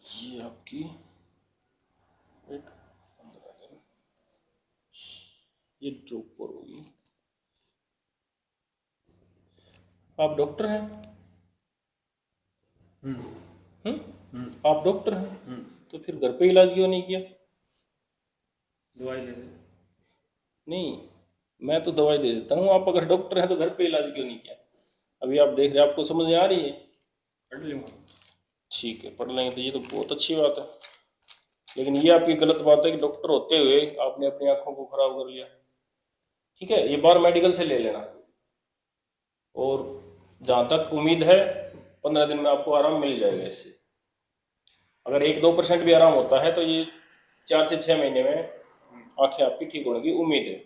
ये आपकी वेट 15 दिन, ये ड्रॉप पर होगी। आप डॉक्टर हैं? आप डॉक्टर हैं? तो फिर घर पे इलाज क्यों नहीं किया? दवाई ले ले। नहीं, मैं तो दवाई दे देता हूँ, आप अगर डॉक्टर हैं तो घर पे इलाज क्यों नहीं किया? अभी आप देख रहे हैं, आपको समझ में आ रही है? पढ़ लूँगा। ठीक है, पढ़ लेंगे तो ये तो बहुत अच्छी बात है, लेकिन ये आपकी गलत बात है कि डॉक्टर होते हुए आपने अपनी आंखों को खराब कर लिया। ठीक है, ये बार मेडिकल से ले लेना, और जहाँ तक उम्मीद है 15 दिन में आपको आराम मिल जाएगा इससे। अगर 1-2% भी आराम होता है तो ये 4 से 6 महीने में आंखें आपकी ठीक होने की उम्मीद है।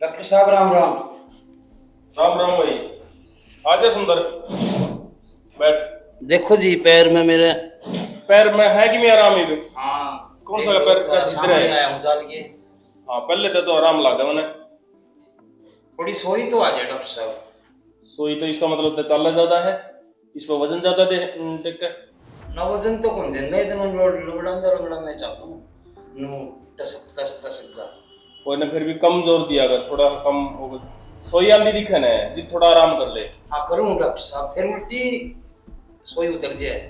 डॉक्टर साहब राम राम। राम राम भाई, आजा सुंदर, बैठ। देखो जी पैर में मेरे। पैर में है कि मैं आराम ही? हाँ। कौन सा पैर का छिद्र है? आया हूँ जान के। हाँ, पहले तो आराम लगा मैंने। थोड़ी सोई तो आ जाए डॉक्टर साहब। सोई तो इसका मतलब चलना ज्यादा है, इस पर वजन ज्यादा देखते। ना वजन तो कौन देंदा इतना लंगड़ा चाहता हूँ नु टसकता। कोई ना, फिर भी कम जोर दिया अगर थोड़ा कम होगा। सोई आंधी दिखन है जी, थोड़ा आराम कर ले। हाँ करूँ डॉक्टर साहब, फिर उल्टी सोई उतर जाए।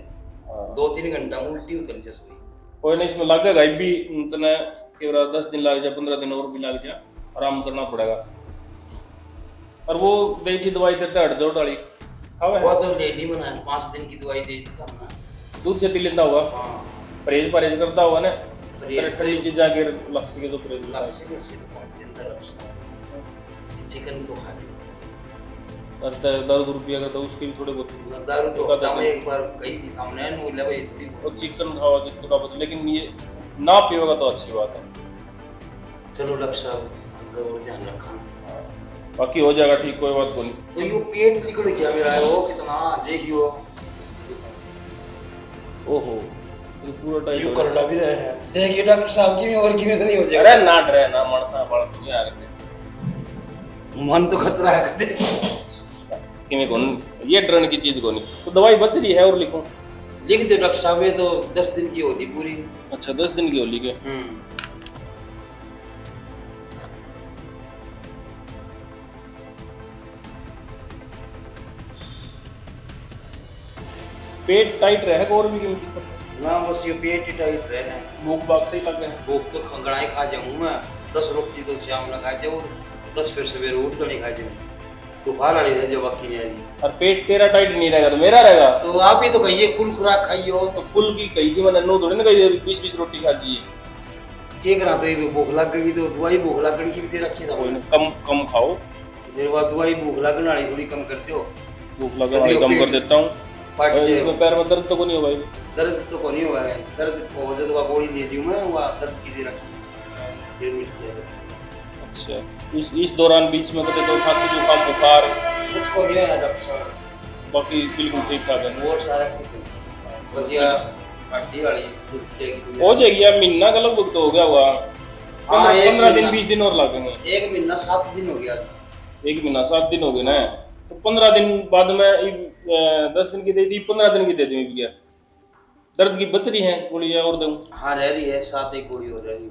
हाँ। 2-3 घंटा में उल्टी उतर जाए सोई। कोई नहीं, इसमें लगेगा ये भी इतना, केवल 10 दिन लग जाए, 15 दिन और भी लग जाए, आराम करना पड़ेगा। और वो दे दी दवाई देते हट जोड़ डाली वो तो ले ली मैंने, 5 दिन की दवाई दे दी था हमने। दूध से लेता होगा। हाँ परहेज परहेज करता होगा ना, परहेज ठंडी चीजें के लस्सी के जो परहेज लस्सी तो कौन देंदा डॉक्टर साहब, चिकन तो खा ली। और दारू दूर पिया करता उसके भी थोड़े बहुत। दारू तो हफ्ता में एक बार कही थी हमने, नो ले भाई थोड़ी और चिकन खाओ तो थोड़ा बहुत, लेकिन ये ना पियोगा तो अच्छी बात है। चलो डॉक्टर साहब आगे और ध्यान रखा। बाकी हो जाएगा ठीक, कोई बात नहीं। तो यो पेट निकल गया मेरा, वो कितना देखियो। ओहो, तो पूरा टाइट यो करना भी रहे हैं, देखिए डॉक्टर साहब की और की में तो नहीं हो जाएगा। अरे ना डरे ना, मानसा बाल नहीं आ गए मन तो खतरा है कदे कि मैं कौन, ये डरने की चीज कौन। तो दवाई बच रही है, और लिखूं? लिख दे डॉक्टर साहब, ये तो 10 दिन की होगी पूरी। अच्छा, 10 दिन की होली के। पेट टाइट रहे और भी क्यों दिक्कत? ना बस ये पेट ही टाइट रहे हैं। भूख भाग से ही लग गए। भूख तो खंगड़ाई खा जाऊँ मैं, 10 रोटी तो शाम में खा जाऊँ, 10 फिर सवेरे उठ तो नहीं खा जाऊँ, दोपहर वाली रह जाओ बाकी नहीं आ रही। और पेट तेरा टाइट नहीं रहेगा तो मेरा रहेगा। तो आप ही तो कहिए कुल खुराक खाइयो। तो फुल की कही थी मैंने, नो थोड़ी ना कही 20-20 रोटी खा चाहिए। क्या करा तो ये भूख लग गई तो दवाई भूख लगने की भी दे रखी था। कम कम खाओ, फिर बाद दवाई भूख लगने वाली थोड़ी कम करते हो। भूख लगे वाली कम कर देता हूँ। और इसमें पैर में दर्द तो को नहीं होगा? दर्द तो को नहीं हुआ है, दर्द को वजह तो गोली ले ली मैं, वो दर्द की दे रखी 1.5 मिनट जाए। अच्छा, इस दौरान बीच में कभी तो खांसी जुकाम बुखार कुछ को नहीं आया डॉक्टर साहब, बाकी बिल्कुल ठीक ठाक है। और सारा कुछ बस ये हड्डी वाली हो जाएगी यार, महीना का लगभग तो हो गया हुआ। 15 दिन 20 दिन और लगेंगे। 1 महीना 7 दिन हो गया। 1 महीना 7 दिन हो गए ना, तो 15 दिन बाद में 10 दिन की दे दी, 15 दिन की दे दी भैया। दर्द की बच रही है गोलियां और दूं? हाँ रह रही है, 7 एक गोली हो रही है।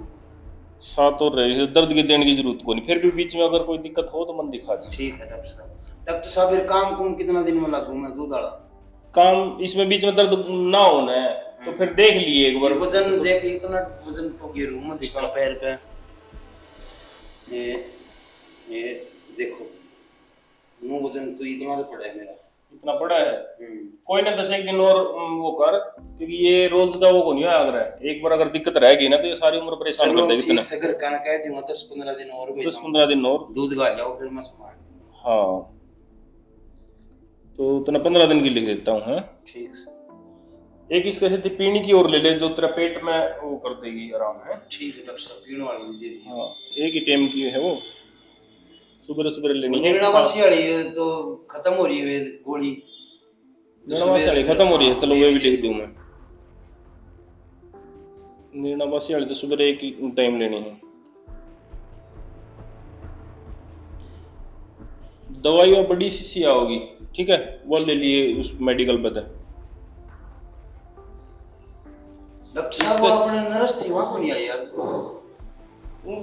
7 और रही है, दर्द की देने की जरूरत को नहीं। फिर भी बीच में अगर कोई दिक्कत हो तो मन दिखा जी। ठीक है डॉक्टर साहब। डॉक्टर साहब फिर काम कुम कितना दिन में लागू मैं दूध वाला काम? इसमें बीच में दर्द ना होना है तो फिर देख लिए एक बार। वजन देख, इतना वजन तो गिरू मैं दिखा पैर पे। ये देखो नो वजन तो इतना तो पड़ा है मेरा। इतना पड़ा है? कोई ना, 10-1 दिन और वो कर, क्योंकि ये रोज का वो को नहीं आग रहा है। एक बार अगर दिक्कत रहेगी ना तो ये सारी उम्र परेशान कर देगी। ठीक से घर का कह दूंगा 10-15 दिन और 10-15 दिन और दूध गा जाओ फिर मैं संभाल। हाँ, तो इतना 15 दिन की लिख देता हूँ। है ठीक से। एक इसके साथ पीने की और ले ले, जो तेरा पेट में वो कर देगी आराम। है ठीक है डॉक्टर साहब, पीने वाली भी दे दी। हाँ, एक ही टाइम की है वो, सुबह सुबह लेनी है। नीलवासी वाली तो खत्म हो रही है गोली, नीलवासी वाली खत्म हो रही है, चलो वो भी लिख दूं मैं। नीलवासी वाली तो सुबह एक ही टाइम लेनी है। दवाई और बड़ी शीशी होगी, ठीक है, वो ले लिए उस मेडिकल पे थे। डॉक्टर साहब वो अपने नर्स थी वहां को नहीं आई आज।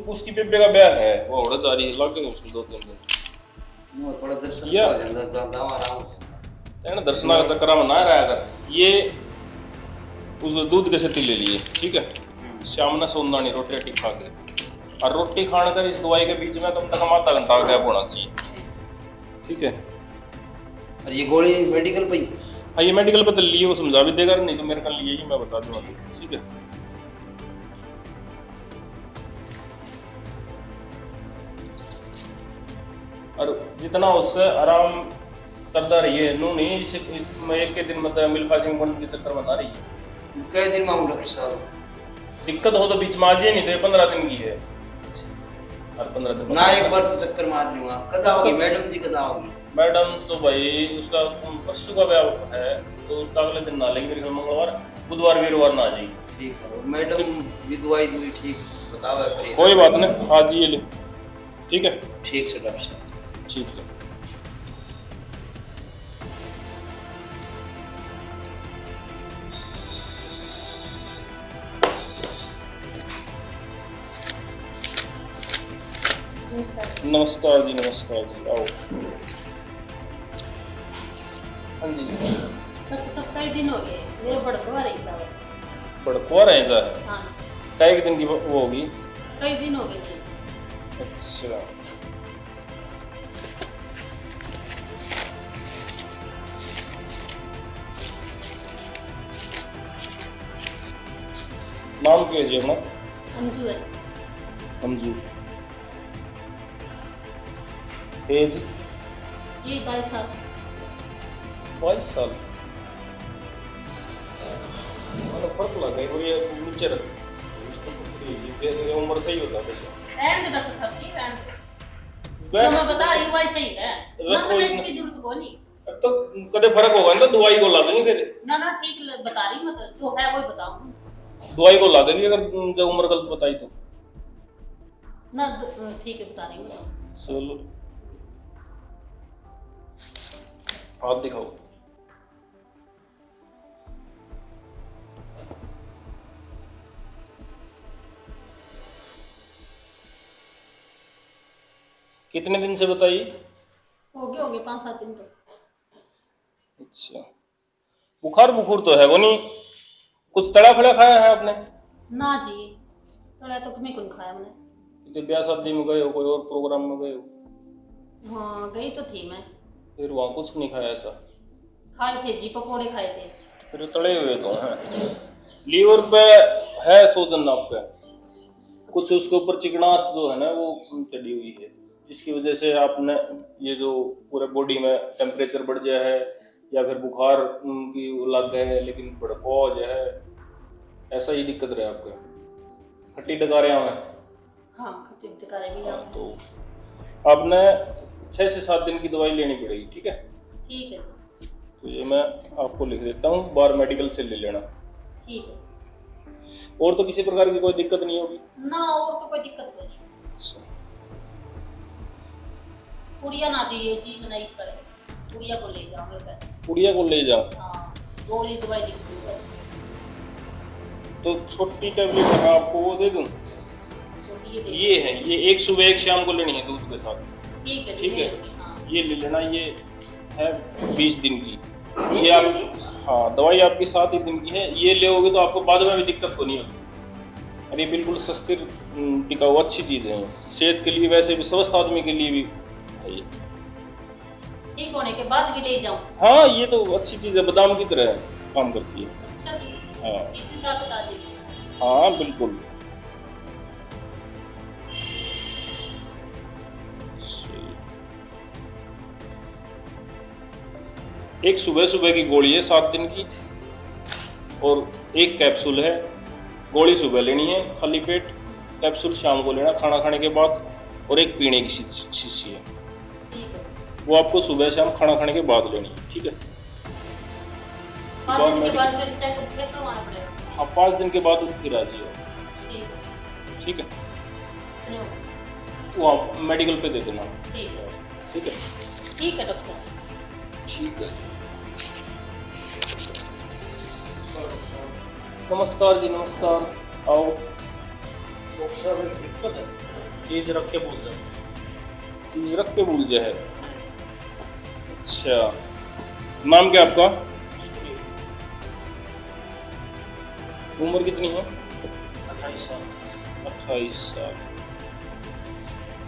उसकी बेबे का ब्याह है, वो उड़ जा रही है, लग गए उसको 2-3 दिन। वो थोड़ा दर्शन या- हो जाता दवा आराम हो जाता। है ना, दर्शना का चक्कर में ना रहा कर। ये उस दूध के सती ले लिए, ठीक है, शाम ने सोना नहीं, रोटी रोटी खा के, और रोटी खाने कर इस दवाई के बीच में कम से कम आधा घंटा का गैप होना चाहिए, ठीक है। और ये गोली मेडिकल पे ही? हाँ, ये मेडिकल पे तो लिए, वो समझा भी देगा, नहीं तो मेरे को लिए ही मैं बता दूंगा, ठीक है। और जितना उससे आराम करता रहिए, नू नहीं इस एक के दिन मतलब मिल्खा सिंह बंद के चक्कर बना रही है। कई दिन में आऊँ डॉक्टर साहब? दिक्कत हो तो बीच में आज ही नहीं तो ये 15 दिन की है, और 15 दिन ना एक बार तो चक्कर मार लूंगा। कदा होगी मैडम जी, कदा होगी? मैडम तो भाई उसका परसों का ब्याह है, तो उसका अगले दिन ना लेंगे, मेरे ख्याल मंगलवार, बुधवार वीरवार ना आ जाएगी। ठीक है। और मैडम भी दवाई दुई ठीक बताओ करिए। कोई बात नहीं, आज ये ले, ठीक है। ठीक से डॉक्टर साहब। ठीक है। नमस्कार जी, नमस्कार जी, आओ। हाँ जी, डॉक्टर साहब कई दिन हो गए मेरे बड़कवा रही साहब। बड़कुआ रहे जा, हाँ कई एक दिन की वो होगी। कई दिन हो गए जी। अच्छा, नाम क्या है जी अपना? अंजू है। अंजू। एज? ये 22 साल। 22 साल। फर्क लग गई, वो ये नीचे रख, ये उम्र सही होता है। एंड डॉक्टर साहब जी एंड जो मैं बता रही हूँ वैसे ही है ना, तो इसकी जरूरत को नहीं। तो कदे फर्क होगा ना, तो दवाई को लगेगी फिर। ना ठीक बता रही हूँ, तो जो है वही बताऊँ दवाई को लगेगी अगर जब उम्र गलत बताई तो। ना। ठीक है बता रही हूँ। चलो हाथ दिखाओ। कितने दिन से बताइए? हो गए 5-7 दिन तो। अच्छा, बुखार बुखार तो है वो नहीं? कुछ तड़ा फड़ा खाया है आपने? ना जी, थोड़ा तो मैं कौन खाया मैंने। कितने ब्याह शादी में गए हो, कोई और प्रोग्राम में गए हो? हाँ गई तो थी मैं। फिर वहाँ कुछ नहीं खाया ऐसा? खाए थे जी, पकोड़े खाए थे। फिर तड़े हुए तो हैं। लीवर पे है सूजन आपका, कुछ उसके ऊपर चिकनास जो है ना वो चढ़ी हुई है, जिसकी वजह से आपने ये जो पूरे बॉडी में टेम्परेचर बढ़ गया है, या फिर बुखार की लग गए है, लेकिन भड़काव जो है, ऐसा ही दिक्कत रहे आपके। खट्टी डकारे हैं। हाँ खट्टी डकारे भी हैं। तो आपने 6 से 7 दिन की दवाई लेनी पड़ेगी, ठीक है। ठीक है जी। तो ये मैं आपको लिख देता हूँ, बार मेडिकल से ले लेना। ठीक है। और तो किसी प्रकार की कोई दिक्कत नहीं होगी ना, और तो कोई दिक्कत नहीं। अच्छा। पुड़िया ना दिए जी, नहीं पड़े, पुड़िया को ले जाओ मेरे पे। पुड़िया को ले जाओ। हाँ, गोली दवाई लिख दूँ बस। तो छोटी टैबलेट मैं आपको वो दे दूँ? तो ये है, ये एक सुबह एक शाम को लेनी है दूध के साथ। ठीक है ठीक है, हाँ। ये ले लेना। ये है 20 दिन की। 20 ये आप, दिन की? हाँ, दवाई आपकी 7 ही दिन की है। ये लेओगे तो आपको बाद में भी दिक्कत को नहीं होगी। और ये बिल्कुल सस्ती टिकाऊ अच्छी चीज़ है, सेहत के लिए, वैसे भी स्वस्थ आदमी के लिए भी है ये। ठीक होने के बाद भी ले जाऊँ? हाँ, ये तो अच्छी चीज़ है, बादाम की तरह काम करती है। अच्छा जी। हाँ इतनी ताकत आ जाएगी? हाँ बिल्कुल। एक सुबह सुबह की गोली है 7 दिन की, और एक कैप्सूल है। गोली सुबह लेनी है खाली पेट, कैप्सूल शाम को लेना खाना खाने के बाद, और एक पीने की शीशी है, ठीक है। वो आपको सुबह शाम खाना खाने के बाद लेनी है, ठीक है। 5 दिन के बाद फिर चेकअप फिर करवाना पड़ेगा? हाँ, 5 दिन के बाद फिर आ जाइए, ठीक है। ठीक है। धन्यवाद। वो आप मेडिकल पे दे देना, ठीक है। ठीक है। ठीक है डॉक्टर। ठीक है। नमस्कार जी, नमस्कार। आओ। डॉक्टर साहब एक दिक्कत है, चीज रख के भूल जाओ। चीज रख के भूल जाए। अच्छा, नाम क्या आपका? उम्र कितनी है? 28 साल। 28 साल।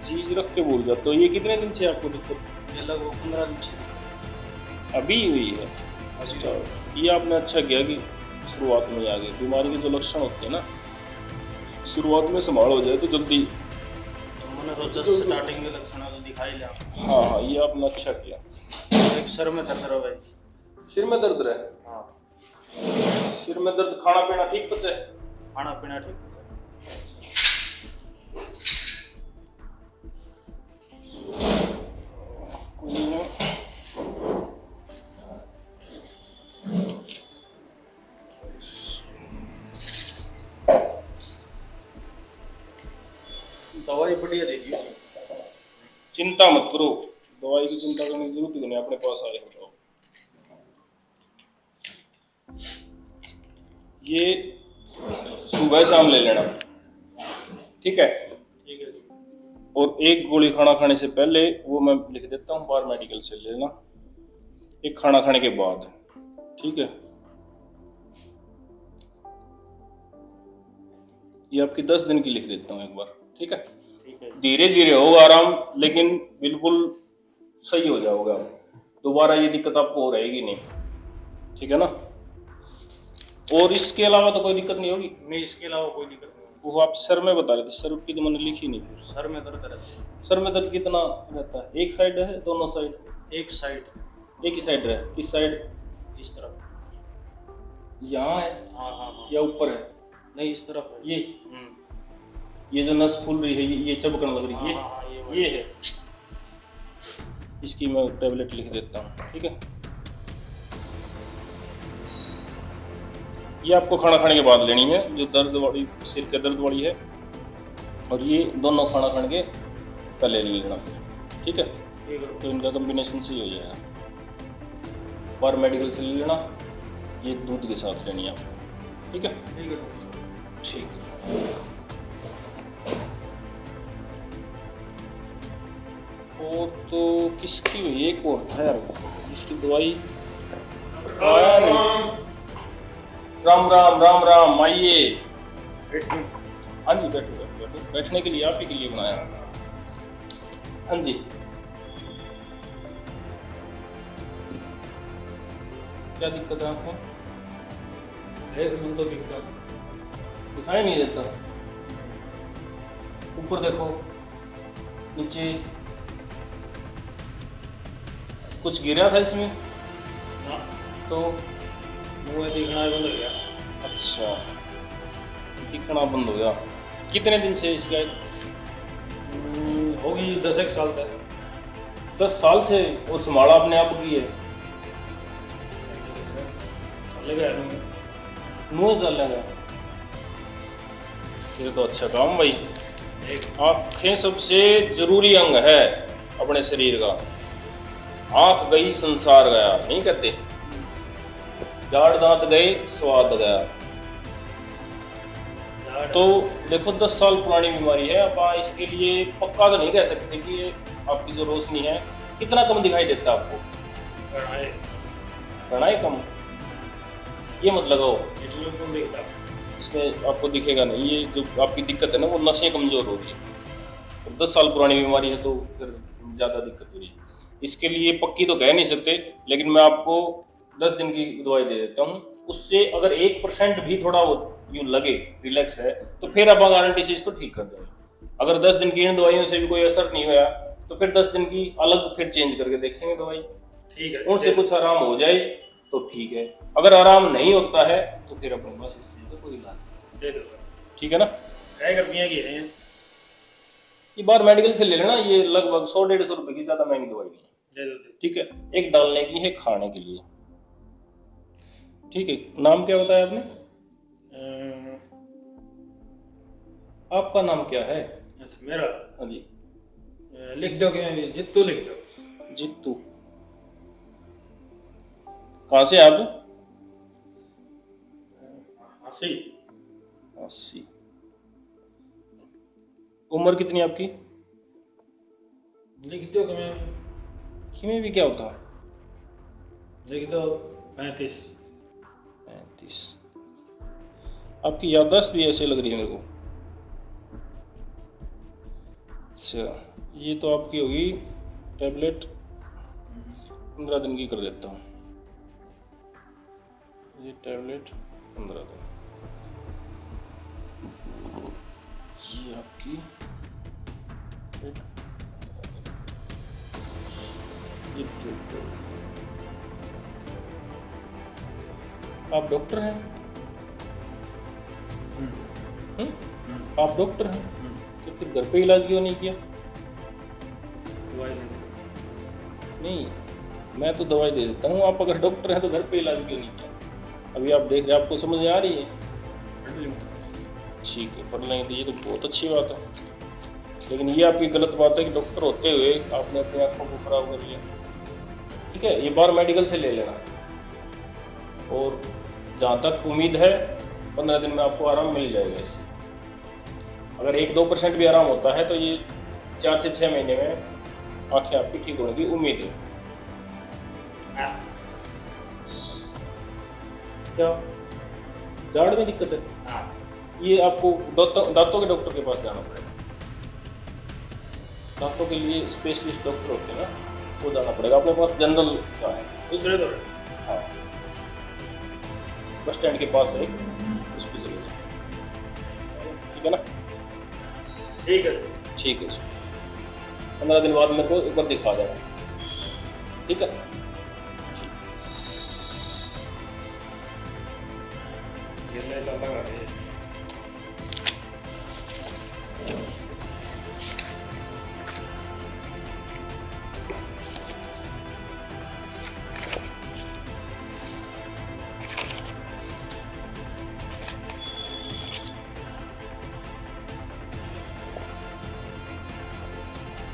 चीज रख के भूल जाते हो। ये कितने दिन से आपको दिक्कत? ये लगभग 15 दिन से। अभी हुई है? अच्छा, ये आपने अच्छा किया कि शुरुआत में ही आ गई। बीमारी के जो लक्षण होते हैं ना, शुरुआत में संभाल हो जाए तो जल्दी। तो मैंने सोचा स्टार्टिंग के लक्षण तो दिखाई लिया। हाँ हाँ, ये आपने अच्छा किया। एक सर में दर्द रहा है। सिर में दर्द रहे? हाँ, सिर में दर्द, खाना पीना ठीक बचे? खाना पीना ठीक है। कोई नहीं। दवाई बढ़िया दे दी। चिंता मत करो, दवाई की चिंता करने की जरूरत ही नहीं, अपने पास आए हो जाओ। ये सुबह शाम ले लेना, ठीक है? ठीक है। और एक गोली खाना खाने से पहले, वो मैं लिख देता हूँ, बाहर मेडिकल से ले लेना। एक खाना खाने के बाद, ठीक है? ये आपकी 10 दिन की लिख देता हूँ एक बार, ठीक है? ठीक है। धीरे धीरे होगा आराम, लेकिन बिल्कुल सही हो जाओगे आप। दोबारा ये दिक्कत आपको हो रहेगी नहीं, ठीक है ना? और इसके अलावा तो कोई दिक्कत नहीं होगी? नहीं, इसके अलावा कोई दिक्कत नहीं। वो आप सर में बता रहे थे, सर की तो मैंने लिखी नहीं फिर। सर में दर्द रहता है। सर में दर्द कितना रहता है? एक साइड है, दोनों साइड? एक साइड। एक ही साइड रहे। किस साइड? इस तरफ। यहाँ है हाँ हाँ हाँ। या ऊपर है? नहीं, इस तरफ है। ये ये जो नस फूल रही है, ये चबकने लग रही है, हाँ, हाँ, ये है। इसकी मैं टेबलेट लिख देता हूँ, ठीक है? ये आपको खाना खाने के बाद लेनी है, जो दर्द वाली, सिर के दर्द वाली है। और ये दोनों खाना खाने के पहले ले लेना, ठीक है? तो इनका कॉम्बिनेशन सही हो जाएगा। बाहर मेडिकल से ले लेना, ये दूध के साथ लेनी है आपको, ठीक है? ठीक है। और तो किसकी हुई? एक और था यार जिसकी दवाई आया नहीं। राम राम, राम राम, आइए। हाँ जी, बैठो बैठो बैठो। बैठने के लिए, आप ही के लिए बनाया। हाँ जी। क्या दिक्कत है आपको? मन तो दिखता दिखाई नहीं देता। ऊपर देखो, नीचे कुछ गिरा था इसमें ना, तो? मुँह दिखना बंद हो गया। अच्छा, दिखना बंद हो गया। कितने दिन से शिकायत? होगी 10 साल तक। 10 साल से? और संभाला अपने आप की है? लगा मुँह चल लगा। ये तो अच्छा काम भाई। आँखें सबसे जरूरी अंग है अपने शरीर का। आँख गई संसार गया, नहीं कहते? झाड़ दांत गए स्वाद गया। तो देखो, 10 साल पुरानी बीमारी है। अब इसके लिए पक्का तो नहीं कह सकते कि ये आपकी जो रोशनी है, कितना कम दिखाई देता है आपको? घना कम? ये मत लगाओ, इसमें आपको दिखेगा नहीं। ये जो आपकी दिक्कत है ना, वो नसें कमजोर हो रही है। और 10 साल पुरानी बीमारी है तो फिर ज़्यादा दिक्कत हो रही है। इसके लिए पक्की तो कह नहीं सकते, लेकिन मैं आपको 10 दिन की दवाई दे देता हूँ। उससे अगर 1% भी थोड़ा वो यूँ लगे रिलैक्स है, तो फिर आप गारंटी से इसको ठीक कर देंगे। अगर 10 दिन की इन दवाइयों से भी कोई असर नहीं हुआ, तो फिर 10 दिन की अलग फिर चेंज करके देखेंगे दवाई। ठीक है। उनसे कुछ आराम हो जाए तो ठीक है, अगर आराम नहीं होता है तो फिर अपने पास इस चीज का कोई इलाज नहीं। दे दो। ठीक है ना? क्या करनी की है ये बार मेडिकल से ले लेना। ये लगभग 100-150 रुपए की, ज्यादा महंगी दवाई नहीं है, दे दो। ठीक है? एक डालने की है, खाने के लिए, ठीक है? नाम क्या बताया आपने? आपका नाम क्या है? अच्छा, मेरा हाँ जी, लिख दो कि जित्तू लिख दो। जित्तू। कहाँ से आप? 80। 80। उम्र कितनी आपकी? लिख दो कि मैं किमें भी क्या होता है? लिख दो 35। 35। आपकी याददाश्त भी ऐसे लग रही है मेरे को। अच्छा, ये तो आपकी होगी टैबलेट 15 दिन की कर देता हूँ। ये टैबलेट 15 दिन। ये आपकी ये आप डॉक्टर हैं? आप डॉक्टर हैं? तो फिर घर पे इलाज क्यों नहीं किया? दवाई नहीं, मैं तो दवाई दे देता हूँ। आप अगर डॉक्टर हैं तो घर पे इलाज क्यों नहीं किया? अभी आप देख रहे हैं, आपको समझ में आ रही है? ठीक है, पढ़ लेंगे तो ये तो बहुत अच्छी बात है। लेकिन ये आपकी गलत बात है कि डॉक्टर होते हुए आपने अपनी आंखों को खराब कर लिया। ठीक है, ये बार मेडिकल से ले लेना, और जहाँ तक उम्मीद है 15 दिन में आपको आराम मिल जाएगा इससे। अगर 1-2% भी आराम होता है तो ये 4 से 6 महीने में आंखें आपकी ठीक होने की उम्मीद है। क्या जाड़ में दिक्कत है? हाँ। ये आपको दांतों के डॉक्टर के पास जाना पड़ेगा। दांतों के लिए स्पेशलिस्ट डॉक्टर होते हैं ना, वो जाना पड़ेगा। अपने पास जनरल का है। दूसरे तो हाँ, बस स्टैंड के पास है, उस पर चले जाओ। ठीक है ना? ठीक है। ठीक है सर, 15 दिन बाद मेरे को एक बार दिखा देना। ठीक है? खेलने चलता है।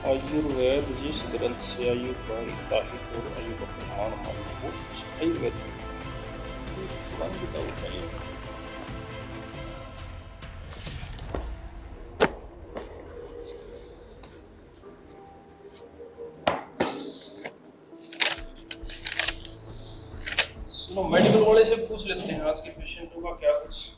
आयुर्वेद जिस ग्रंथ से आयु का हिताहित और आयु का प्रमाण मालूम हो, आयुर्वेद सुनो, मेडिकल वाले से पूछ लेते हैं आज के पेशेंटों का क्या कुछ